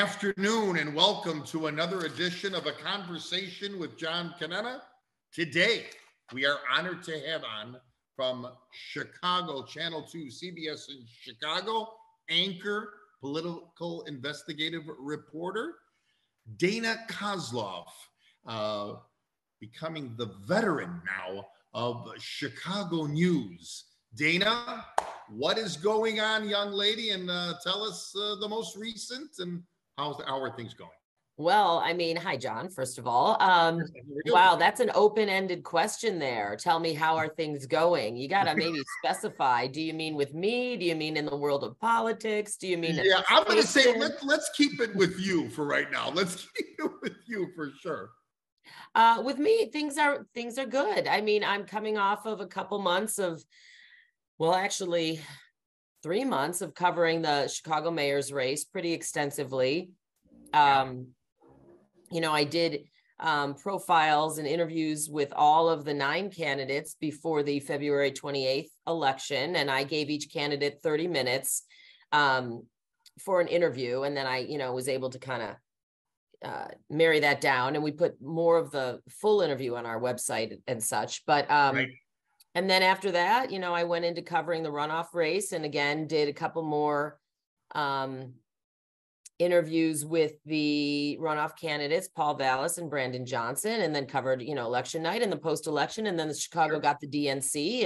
afternoon and welcome to another edition of A Conversation with John Conenna. Today, we are honored to have on from Chicago, Channel 2, CBS in Chicago, anchor, political investigative reporter, Dana Kozlov, becoming the veteran now of Chicago news. Dana, what is going on, young lady? And tell us the most recent and how are things going? Well, I mean, hi, John, first of all. Wow, that's an open-ended question there. Tell me, how are things going? You got to maybe specify. Do you mean with me? Do you mean in the world of politics? Do you mean? Yeah, I'm going to say, let's keep it with you for right now. Let's keep it with you for sure. With me, things are good. I mean, I'm coming off of a couple months of, well, actually 3 months of covering the Chicago mayor's race pretty extensively. You know, I did profiles and interviews with all of the 9 candidates before the February 28th election. And I gave each candidate 30 minutes for an interview. And then I, was able to kind of marry that down. And we put more of the full interview on our website and such. But Right. And then after that, I went into covering the runoff race and again, did a couple more interviews with the runoff candidates, Paul Vallis and Brandon Johnson, and then covered, election night and the post-election. And then the Chicago got the DNC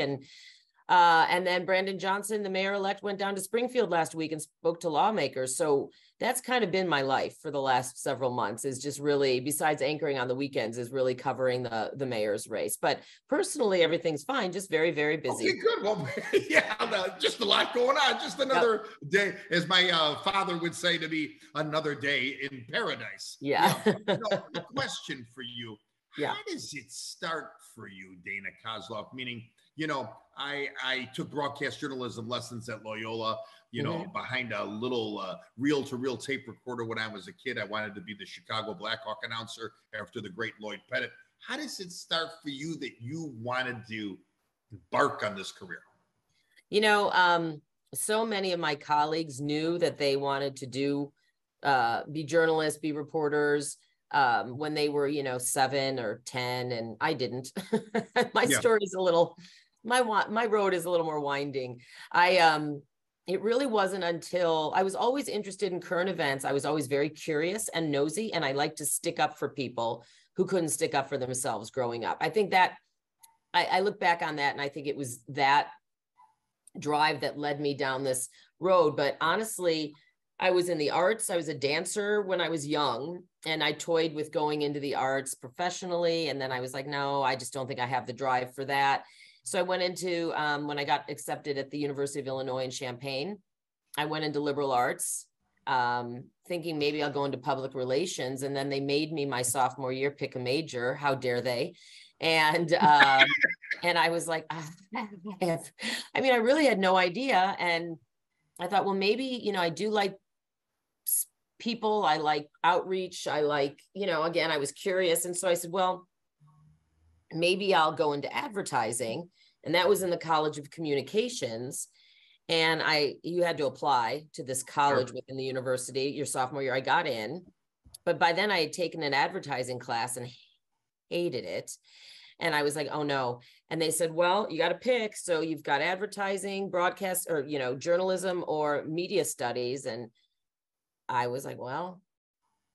and then Brandon Johnson, the mayor-elect, went down to Springfield last week and spoke to lawmakers. So that's kind of been my life for the last several months, is just really, besides anchoring on the weekends, is really covering the mayor's race. But personally, everything's fine, just very, very busy. Okay, good. Well, yeah, just a lot going on. Just another day, as my father would say to me, another day in paradise. Yeah. A question for you. Yeah. How does it start for you, Dana Kozlov? Meaning, I took broadcast journalism lessons at Loyola, behind a little reel-to-reel tape recorder when I was a kid. I wanted to be the Chicago Blackhawk announcer after the great Lloyd Pettit. How does it start for you that you wanted to embark on this career? So many of my colleagues knew that they wanted to be journalists, be reporters, when they were, 7 or 10, and I didn't. My story is my road is a little more winding. It really wasn't until I was always interested in current events. I was always very curious and nosy, and I like to stick up for people who couldn't stick up for themselves growing up. I think that I look back on that, and I think it was that drive that led me down this road. But honestly, I was in the arts. I was a dancer when I was young, and I toyed with going into the arts professionally. And then I was like, no, I just don't think I have the drive for that. So I went into, when I got accepted at the University of Illinois in Champaign, I went into liberal arts, thinking maybe I'll go into public relations. And then they made me my sophomore year pick a major. How dare they? And and I was like, I really had no idea. And I thought, well, maybe, I do like people. I like outreach. I like, again, I was curious. And so I said, well, maybe I'll go into advertising. And that was in the College of Communications. And you had to apply to this college within the university. Your sophomore year, I got in. But by then I had taken an advertising class and hated it. And I was like, oh no. And they said, well, you got to pick. So you've got advertising, broadcast, or, journalism or media studies. And I was like, well,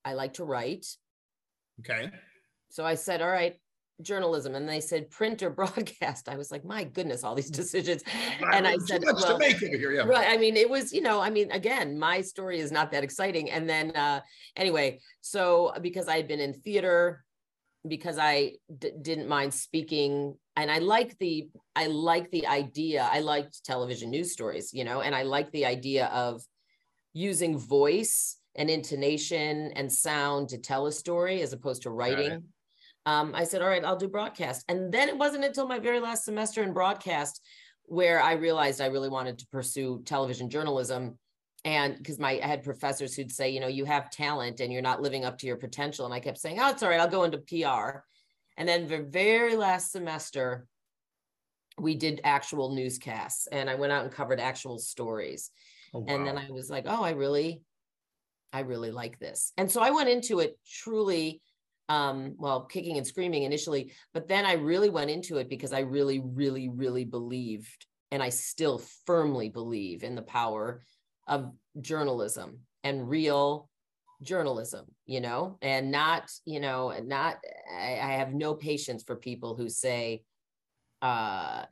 I like to write. Okay. So I said, all right, journalism. And they said print or broadcast. I was like, my goodness, all these decisions. And I said, much to make over here. Yeah. Right. I mean, it was, again, my story is not that exciting. And then anyway, so because I had been in theater, because I didn't mind speaking, and I like the idea. I liked television news stories, and I like the idea of using voice and intonation and sound to tell a story as opposed to writing. I said, all right, I'll do broadcast. And then it wasn't until my very last semester in broadcast where I realized I really wanted to pursue television journalism. And because I had professors who'd say, you have talent and you're not living up to your potential. And I kept saying, oh, it's all right, I'll go into PR. And then the very last semester, we did actual newscasts and I went out and covered actual stories. Oh, wow. And then I was like, oh, I really I really like this. And so I went into it truly, well, kicking and screaming initially, but then I really went into it because I really, really, really believed, and I still firmly believe in the power of journalism and real journalism, and not, I have no patience for people who say, the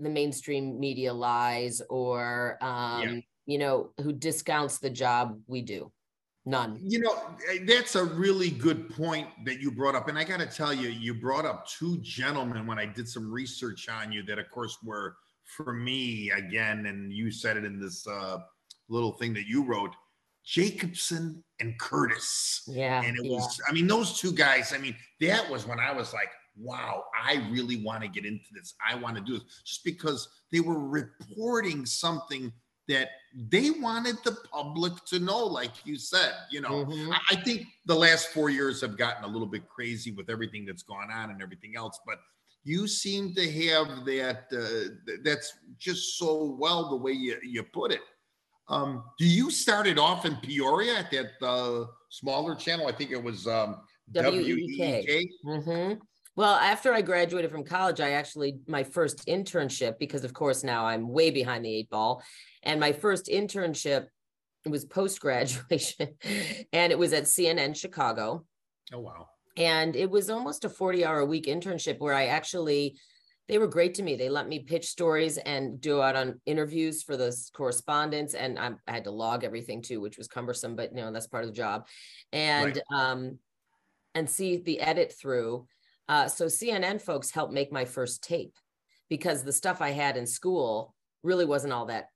mainstream media lies, or, who discounts the job we do. None. That's a really good point that you brought up. And I got to tell you, you brought up two gentlemen when I did some research on you that, of course, were for me again. And you said it in this little thing that you wrote, Jacobson and Curtis. Yeah. And it was, I mean, those two guys, I mean, that was when I was like, wow, I really want to get into this. I want to do this, just because they were reporting something that they wanted the public to know, like you said. I think the last 4 years have gotten a little bit crazy with everything that's gone on and everything else, but you seem to have that, that's just so well the way you put it. Do you started off in Peoria at that smaller channel? I think it was WEEK. Well, after I graduated from college, my first internship, because of course now I'm way behind the 8 ball, and my first internship was post-graduation, and it was at CNN Chicago. Oh, wow. And it was almost a 40-hour-a-week internship where they were great to me. They let me pitch stories and go out on interviews for the correspondents. And I had to log everything too, which was cumbersome, but that's part of the job. And, and see the edit through. So CNN folks helped make my first tape, because the stuff I had in school really wasn't all that,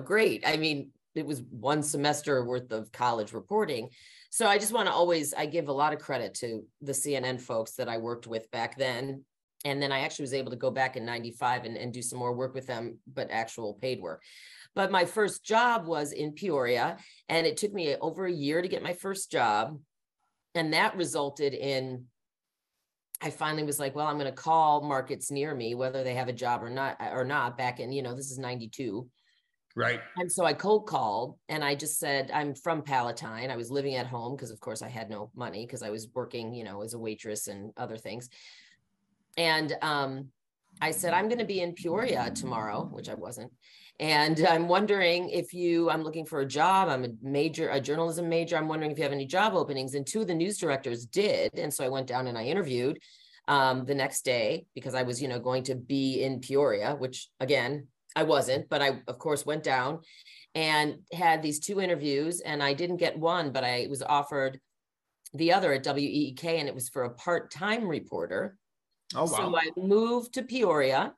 great. I mean, it was 1 semester worth of college reporting. So I just want to I give a lot of credit to the CNN folks that I worked with back then. And then I actually was able to go back in 95 and do some more work with them, but actual paid work. But my first job was in Peoria, and it took me over a year to get my first job. And that resulted in, I finally was like, well, I'm going to call markets near me, whether they have a job or not back in, this is 92. Right. And so I cold called, and I just said, I'm from Palatine. I was living at home because of course I had no money, because I was working, as a waitress and other things. And I said, I'm going to be in Peoria tomorrow, which I wasn't. And I'm wondering I'm looking for a job. I'm a journalism major. I'm wondering if you have any job openings. And 2 of the news directors did. And so I went down and I interviewed the next day, because I was, going to be in Peoria, which again, I wasn't, but I of course went down and had these 2 interviews, and I didn't get one, but I was offered the other at WEEK, and it was for a part-time reporter. Oh, wow. So I moved to Peoria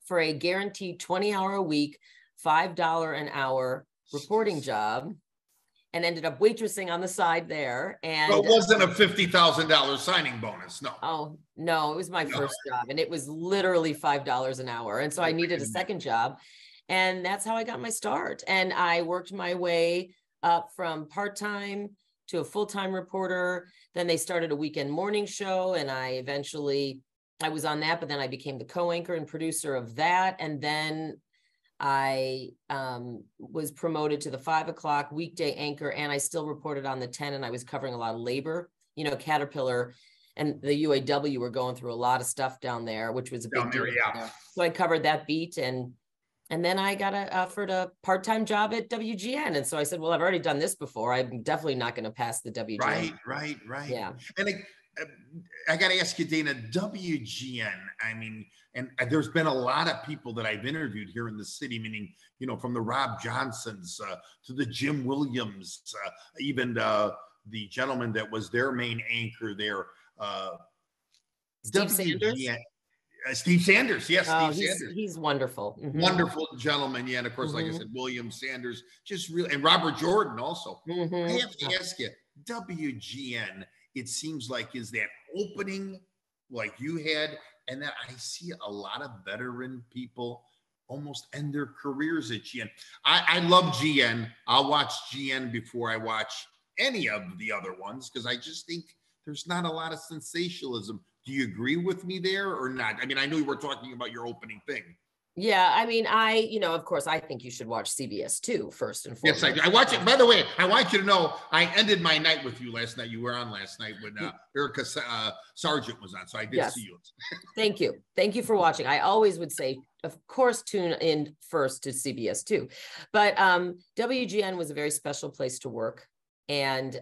for a guaranteed 20-hour-a-week, $5 an hour reporting job, and ended up waitressing on the side there. And it wasn't a $50,000 signing bonus. No. Oh, no, it was my first job, and it was literally $5 an hour. And so I needed a second job, and that's how I got my start. And I worked my way up from part-time to a full-time reporter. Then they started a weekend morning show, and I was on that, but then I became the co-anchor and producer of that. And then I was promoted to the 5 o'clock weekday anchor, and I still reported on the 10, and I was covering a lot of labor. Caterpillar and the UAW were going through a lot of stuff down there, which was a big deal. Yeah. So I covered that beat, and then I got offered a part-time job at WGN. And so I said, well, I've already done this before. I'm definitely not going to pass the WGN. Right. Yeah. And I got to ask you, Dana, WGN, I mean, and there's been a lot of people that I've interviewed here in the city, meaning, from the Rob Johnsons to the Jim Williams, even the gentleman that was their main anchor there. Steve Sanders? Steve Sanders, yes, Steve Sanders. He's wonderful. Mm-hmm. Wonderful gentleman, yeah. And of course, like I said, William Sanders, just really, and Robert Jordan also. I have to ask you, WGN, it seems like, is that opening like you had, and that I see a lot of veteran people almost end their careers at GN. I love GN. I'll watch GN before I watch any of the other ones, because I just think there's not a lot of sensationalism. Do you agree with me there or not? I mean, I know you were talking about your opening thing. Yeah, I mean, of course, I think you should watch CBS 2 first and Yes, foremost. I watch it. By the way, I want you to know I ended my night with you last night. You were on last night when Erica Sargent was on, so I did see you. Thank you. Thank you for watching. I always would say, of course, tune in first to CBS 2. But WGN was a very special place to work. And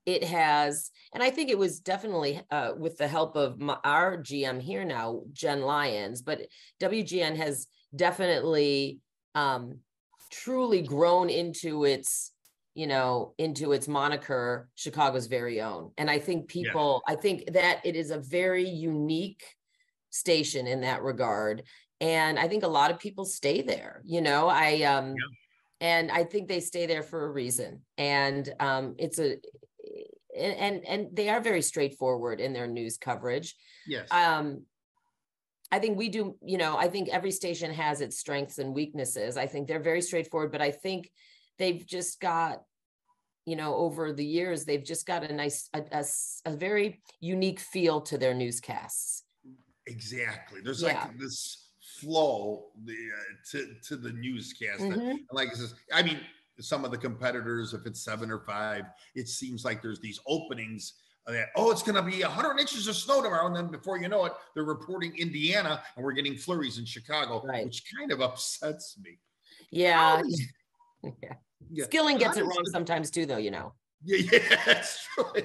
it has, and I think it was definitely with the help of our GM here now, Jen Lyons, but WGN has definitely truly grown into its, into its moniker, Chicago's very own. And I think I think that it is a very unique station in that regard. And I think a lot of people stay there, and I think they stay there for a reason. And and they are very straightforward in their news coverage. Yes. I think we do, I think every station has its strengths and weaknesses. I think they're very straightforward, but I think they've just got, over the years, they've just got a nice, a very unique feel to their newscasts. Exactly. There's like this flow to the newscast. Like it says, I mean, some of the competitors, if it's 7 or 5, it seems like there's these openings that, it's going to be 100 inches of snow tomorrow. And then before you know it, they're reporting Indiana and we're getting flurries in Chicago, which kind of upsets me. Yeah. Skilling gets it wrong sometimes too, though, Yeah, that's true.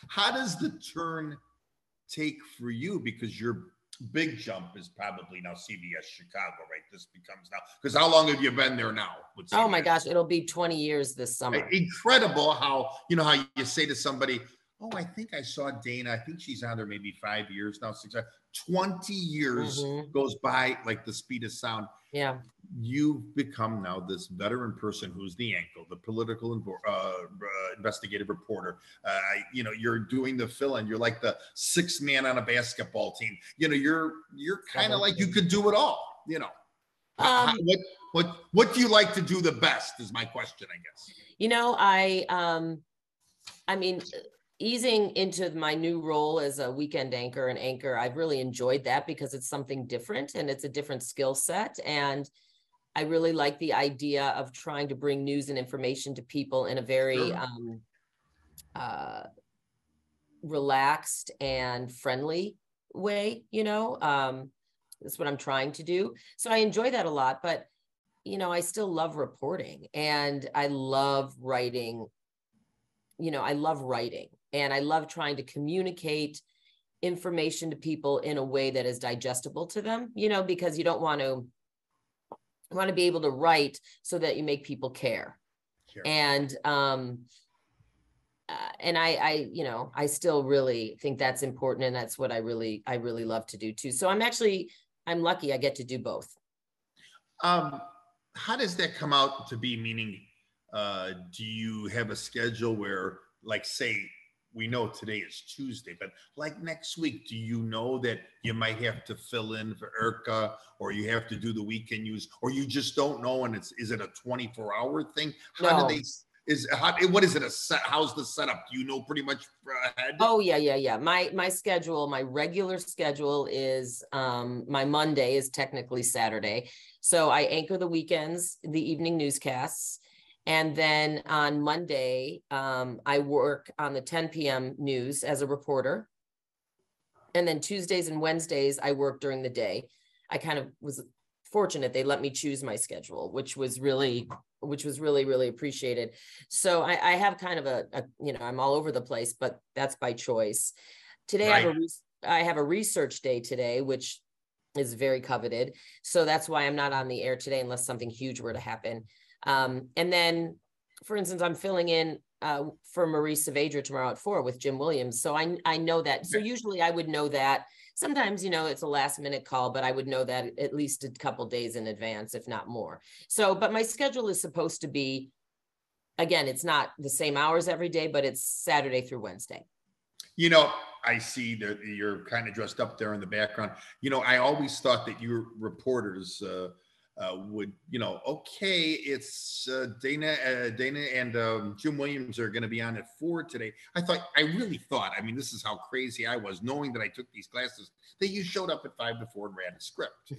How does the turn take for you? Because your big jump is probably now CBS Chicago, right? This becomes now, because how long have you been there now? Oh my gosh, it'll be 20 years this summer. Incredible how you say to somebody, I think I saw Dana. I think she's on there maybe 5 years now, 6, 20 years goes by like the speed of sound. Yeah. You've become now this veteran person who's the ankle, the political investigative reporter. You're doing the fill-in. You're like the 6th man on a basketball team. You're kind of like you could do it all. What do you like to do the best is my question, I guess. I mean, easing into my new role as a weekend anchor and anchor, I've really enjoyed that because it's something different and it's a different skill set. And I really like the idea of trying to bring news and information to people in a very relaxed and friendly way, that's what I'm trying to do. So I enjoy that a lot, but, I still love reporting and I love writing. I love writing and I love trying to communicate information to people in a way that is digestible to them, because you don't want to be able to write so that you make people care. Sure. And I still really think that's important. And that's what I really love to do too. So I'm lucky I get to do both. How does that come out to be? Meaning, do you have a schedule where, like, say, we know today is Tuesday, but like next week, do you know that you might have to fill in for Erica, or you have to do the weekend news, or you just don't know? And is it a 24-hour thing? What is it? How's the setup? Do you know pretty much ahead? Oh yeah. My schedule, my regular schedule is my Monday is technically Saturday. So I anchor the weekends, the evening newscasts. And then on Monday, I work on the 10 p.m. news as a reporter. And then Tuesdays and Wednesdays, I work during the day. I kind of was fortunate. They let me choose my schedule, which was really, really appreciated. So I have kind of I'm all over the place, but that's by choice. Today, right. I have a research day today, which is very coveted. So that's why I'm not on the air today unless something huge were to happen. And then, for instance, I'm filling in for Marie Saavedra tomorrow at 4 with Jim Williams. So I know that. Okay. So usually I would know that. Sometimes, it's a last minute call, but I would know that at least a couple days in advance, if not more. So, but my schedule is supposed to be, again, it's not the same hours every day, but it's Saturday through Wednesday. I see that you're kind of dressed up there in the background. I always thought that you reporters, would, okay, it's Dana and Jim Williams are going to be on at 4 today. I really thought, I mean, this is how crazy I was, knowing that I took these classes, that you showed up at 5 to 4 and ran a script.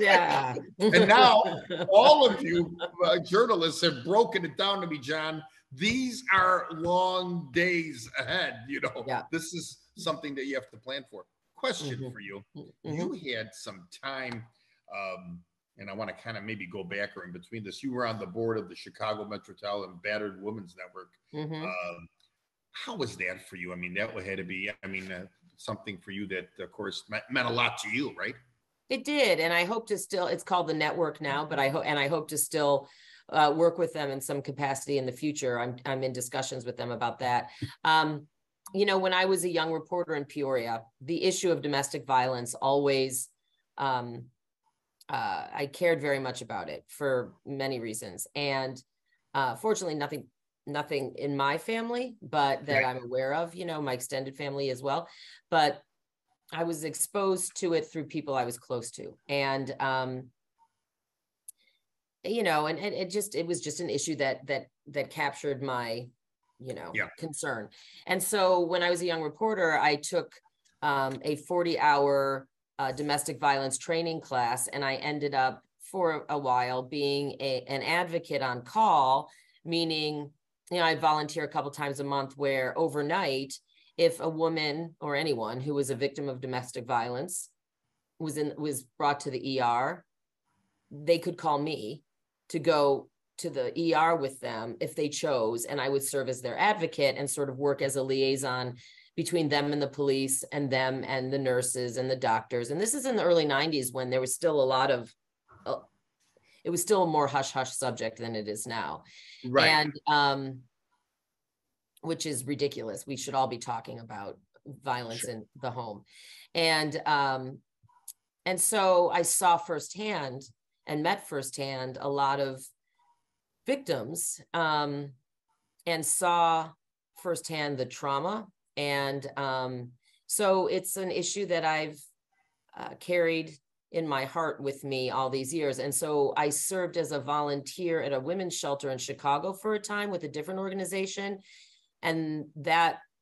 Yeah. And now all of you journalists have broken it down to me, John. These are long days ahead. Yeah. This is something that you have to plan for. Question for you. You had some time, and I want to kind of maybe go back or in between this. You were on the board of the Chicago Metropolitan Battered Women's Network. How was that for you? I mean, that had to be, something for you that, of course, meant a lot to you, right? It did. And I hope to still, it's called the network now, but I hope to still work with them in some capacity in the future. I'm in discussions with them about that. When I was a young reporter in Peoria, the issue of domestic violence always, I cared very much about it for many reasons. And fortunately, nothing in my family, but that I'm aware of, my extended family as well. But I was exposed to it through people I was close to. And, and it was just an issue that captured my, concern. And so when I was a young reporter, I took a 40-hour domestic violence training class, and I ended up for a while being an advocate on call, meaning, I volunteer a couple times a month where overnight, if a woman or anyone who was a victim of domestic violence was brought to the ER, they could call me to go to the ER with them if they chose, and I would serve as their advocate and sort of work as a liaison between them and the police and them and the nurses and the doctors. And this is in the early 90s when there was still it was still a more hush-hush subject than it is now. Right. And which is ridiculous. We should all be talking about violence in the home. And so I saw firsthand and met firsthand a lot of victims, and saw firsthand the trauma. And so it's an issue that I've carried in my heart with me all these years. And so I served as a volunteer at a women's shelter in Chicago for a time with a different organization. And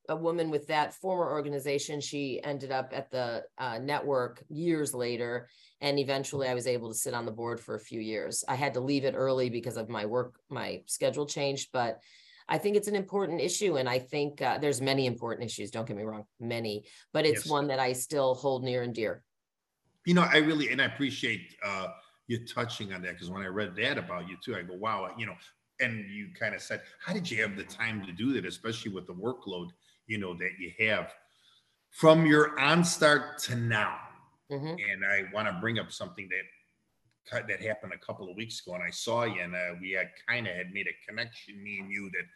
a woman with that former organization, she ended up at the network years later. And eventually I was able to sit on the board for a few years. I had to leave it early because of my schedule changed, but I think it's an important issue. And I think there's many important issues, don't get me wrong, many, but it's one that I still hold near and dear. I really, and I appreciate you touching on that, because when I read that about you too, I go, wow, and you kind of said, how did you have the time to do that, especially with the workload, that you have from your on-start to now? And I want to bring up something that happened a couple of weeks ago, and I saw you, and we had made a connection, me and you, that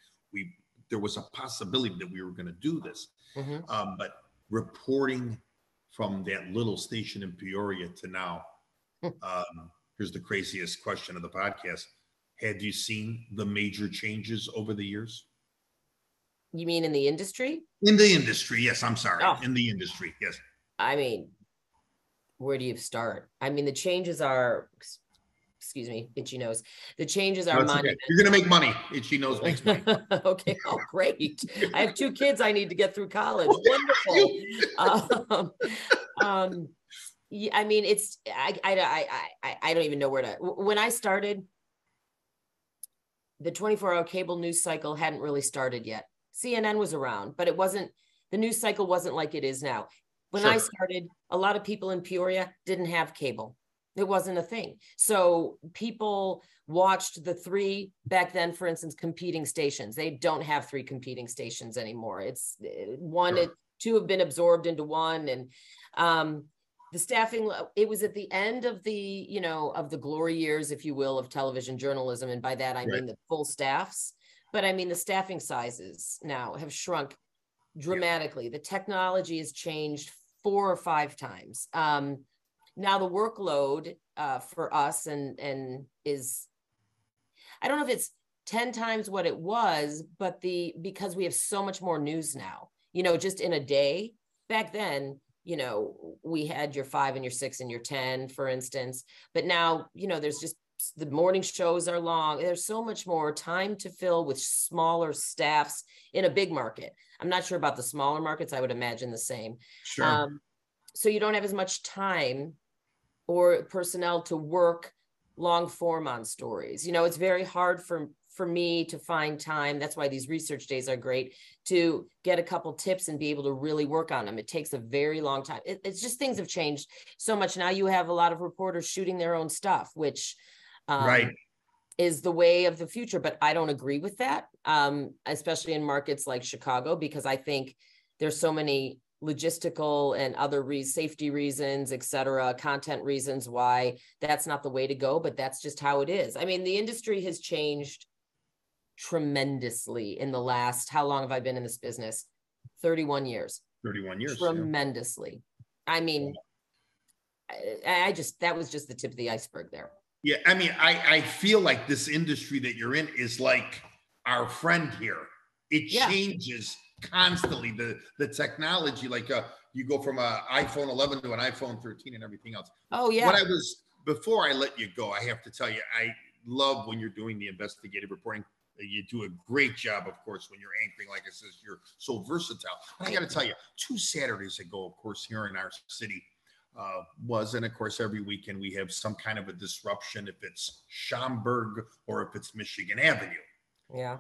there was a possibility that we were going to do this. But reporting from that little station in Peoria to now, here's the craziest question of the podcast. Had you seen the major changes over the years? You mean in the industry? In the industry, yes. I'm sorry. Oh. In the industry, yes. I mean, where do you start? I mean, the changes are, excuse me, itchy nose. The changes are monumental. Okay. You're going to make money. Itchy nose makes money. Okay. Oh, great. I have 2 kids I need to get through college. Wonderful. Yeah, I mean, I don't even know where to, when I started, the 24-hour cable news cycle hadn't really started yet. CNN was around, but the news cycle wasn't like it is now. When I started, a lot of people in Peoria didn't have cable. It wasn't a thing. So people watched the 3 back then, for instance, competing stations. They don't have 3 competing stations anymore. It's 2 have been absorbed into one. And the staffing, it was at the end of the glory years, if you will, of television journalism. And by that, I mean the full staffs. But I mean, the staffing sizes now have shrunk dramatically. The technology has changed 4 or 5 times. Now the workload for us and is, I don't know if it's 10 times what it was, but because we have so much more news now, just in a day. Back then, you know, we had your 5 and your 6 and your 10, for instance, but now, you know, there's just, the morning shows are long. There's so much more time to fill with smaller staffs in a big market. I'm not sure about the smaller markets. I would imagine the same. Sure. So you don't have as much time or personnel to work long form on stories. You know, it's very hard for me to find time. That's why these research days are great, to get a couple tips and be able to really work on them. It takes a very long time. It's just, things have changed so much. Now you have a lot of reporters shooting their own stuff, which Right. is the way of the future. But I don't agree with that, especially in markets like Chicago, because I think there's so many logistical and other safety reasons, et cetera, content reasons why that's not the way to go, but that's just how it is. I mean, the industry has changed tremendously in the last, how long have I been in this business? 31 years. 31 years. Tremendously. Yeah. I mean, I just, that was just the tip of the iceberg there. Yeah. I mean, I feel like this industry that you're in is like our friend here. It changes constantly. The technology, like you go from an iPhone 11 to an iPhone 13 and everything else. Oh yeah. Before I let you go, I have to tell you, I love when you're doing the investigative reporting. You do a great job, of course, when you're anchoring. Like I said, you're so versatile. But I got to tell you, 2 Saturdays ago, of course, here in our city, and of course, every weekend we have some kind of a disruption, if it's Schaumburg or if it's Michigan Avenue. Yeah.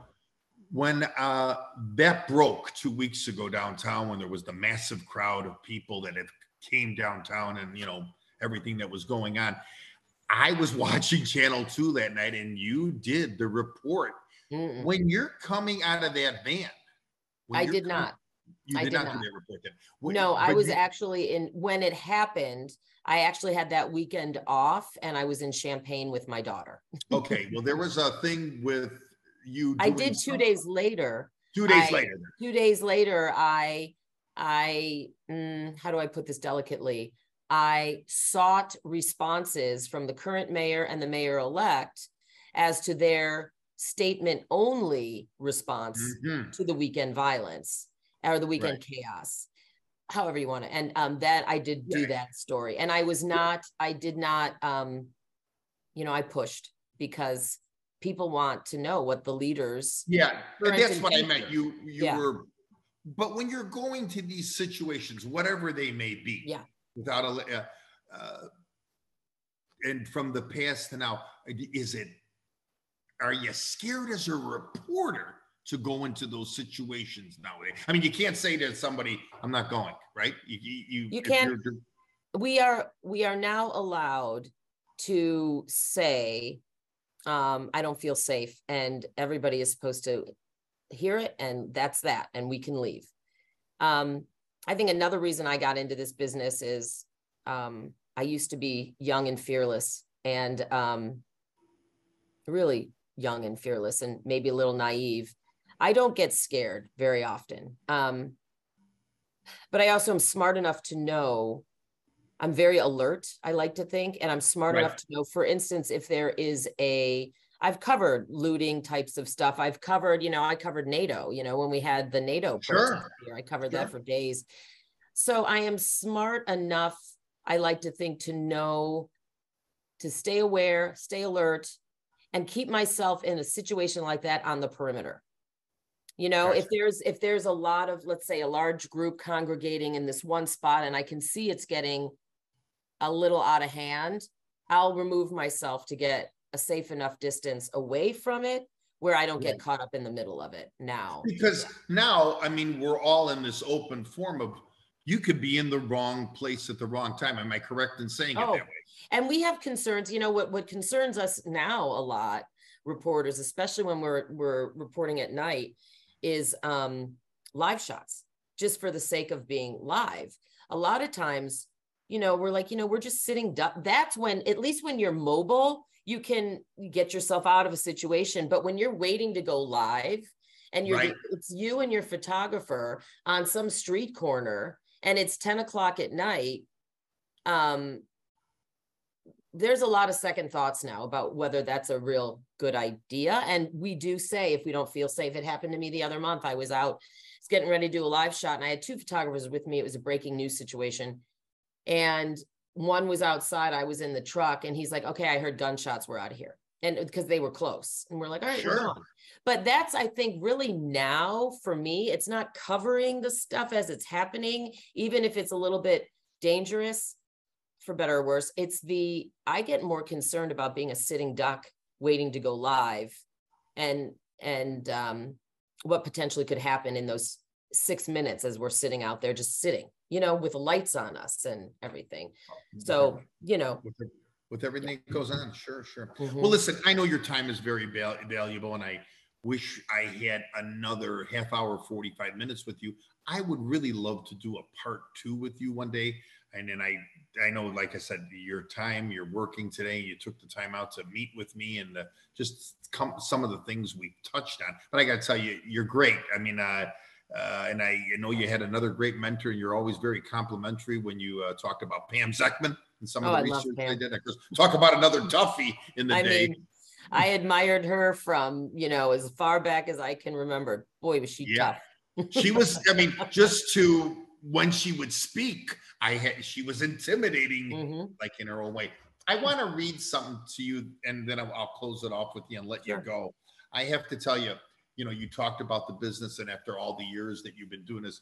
When that broke 2 weeks ago downtown, when there was the massive crowd of people that have came downtown and, you know, everything that was going on, I was watching Channel 2 that night, and you did the report. Mm-mm. When you're coming out of that van, I did not. You did not do that report then? No, I was actually when it happened, I actually had that weekend off, and I was in Champaign with my daughter. Okay. Well, there was a thing with you. I did 2 days later. 2 days later. 2 days later, I how do I put this delicately? I sought responses from the current mayor and the mayor-elect as to their statement only response to the weekend violence or the weekend chaos, however you want to. And that I did do that story. And I did not, you know, I pushed because people want to know what the leaders. Yeah, that's what I meant. You were, but when you're going to these situations, whatever they may be, without and from the past to now, are you scared as a reporter to go into those situations nowadays? I mean, you can't say to somebody, "I'm not going," right? You can't. We are now allowed to say, "I don't feel safe," and everybody is supposed to hear it, and that's that, and we can leave. I think another reason I got into this business is I used to be young and fearless, and really young and fearless, and maybe a little naive. I don't get scared very often. But I also am smart enough to know, I'm very alert, I like to think, and I'm smart enough to know, for instance, if there is I've covered looting types of stuff. I've covered, you know, I covered NATO, you know, when we had the NATO protest here, I covered that for days. So I am smart enough, I like to think, to know, to stay aware, stay alert, and keep myself in a situation like that on the perimeter. You know, if there's a lot of, let's say, a large group congregating in this one spot, and I can see it's getting a little out of hand, I'll remove myself to get a safe enough distance away from it where I don't get caught up in the middle of it now. Because now, I mean, we're all in this open form of, you could be in the wrong place at the wrong time. Am I correct in saying it that way? And we have concerns. You know, what concerns us now a lot, reporters, especially when we're reporting at night, is live shots, just for the sake of being live. A lot of times, you know, we're like, you know, we're just sitting. That's when, at least when you're mobile, you can get yourself out of a situation. But when you're waiting to go live, and it's you and your photographer on some street corner, and it's 10 o'clock at night, there's a lot of second thoughts now about whether that's a real good idea. And we do say, if we don't feel safe, it happened to me the other month. I was out getting ready to do a live shot, and I had 2 photographers with me. It was a breaking news situation. And one was outside, I was in the truck, and he's like, okay, I heard gunshots, we're out of here. And because they were close, and we're like, all right, we're gone. But that's, I think, really now for me, it's not covering the stuff as it's happening, even if it's a little bit dangerous, for better or worse. I get more concerned about being a sitting duck waiting to go live, and what potentially could happen in those 6 minutes as we're sitting out there, just sitting, with the lights on us and everything. So, with everything that goes on. Sure. Mm-hmm. Well, listen, I know your time is very valuable, and I wish I had another half hour, 45 minutes with you. I would really love to do a part 2 with you one day. And then I know, like I said, you're working today. You took the time out to meet with me and just some of the things we touched on. But I got to tell you, you're great. I mean, and I know you had another great mentor. You're always very complimentary when you talked about Pam Zeckman and some of the research I did. Talk about another toughie in the day. Mean, I admired her from, as far back as I can remember. Boy, was she tough. She was, just when she would speak, she was intimidating, like in her own way. I want to read something to you, and then I'll close it off with you and let you go. I have to tell you, you talked about the business, and after all the years that you've been doing this,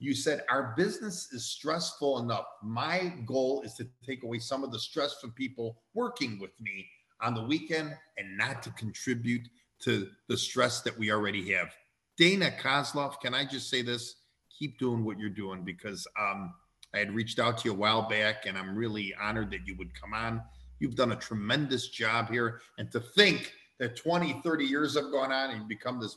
you said, our business is stressful enough. My goal is to take away some of the stress from people working with me on the weekend and not to contribute to the stress that we already have. Dana Kozlov, can I just say this? Keep doing what you're doing, because I had reached out to you a while back, and I'm really honored that you would come on. You've done a tremendous job here. And to think that 20, 30 years have gone on and you've become this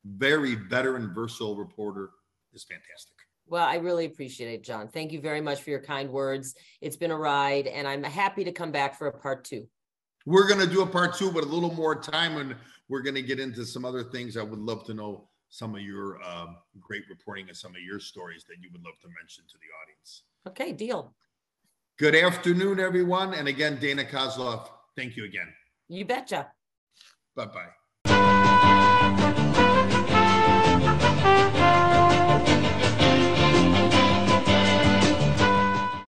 very veteran, versatile reporter is fantastic. Well, I really appreciate it, John. Thank you very much for your kind words. It's been a ride, and I'm happy to come back for a part 2. We're going to do a part 2, but a little more time, and we're going to get into some other things. I would love to know some of your great reporting and some of your stories that you would love to mention to the audience. Okay, deal. Good afternoon, everyone. And again, Dana Kozlov, thank you again. You betcha. Bye-bye.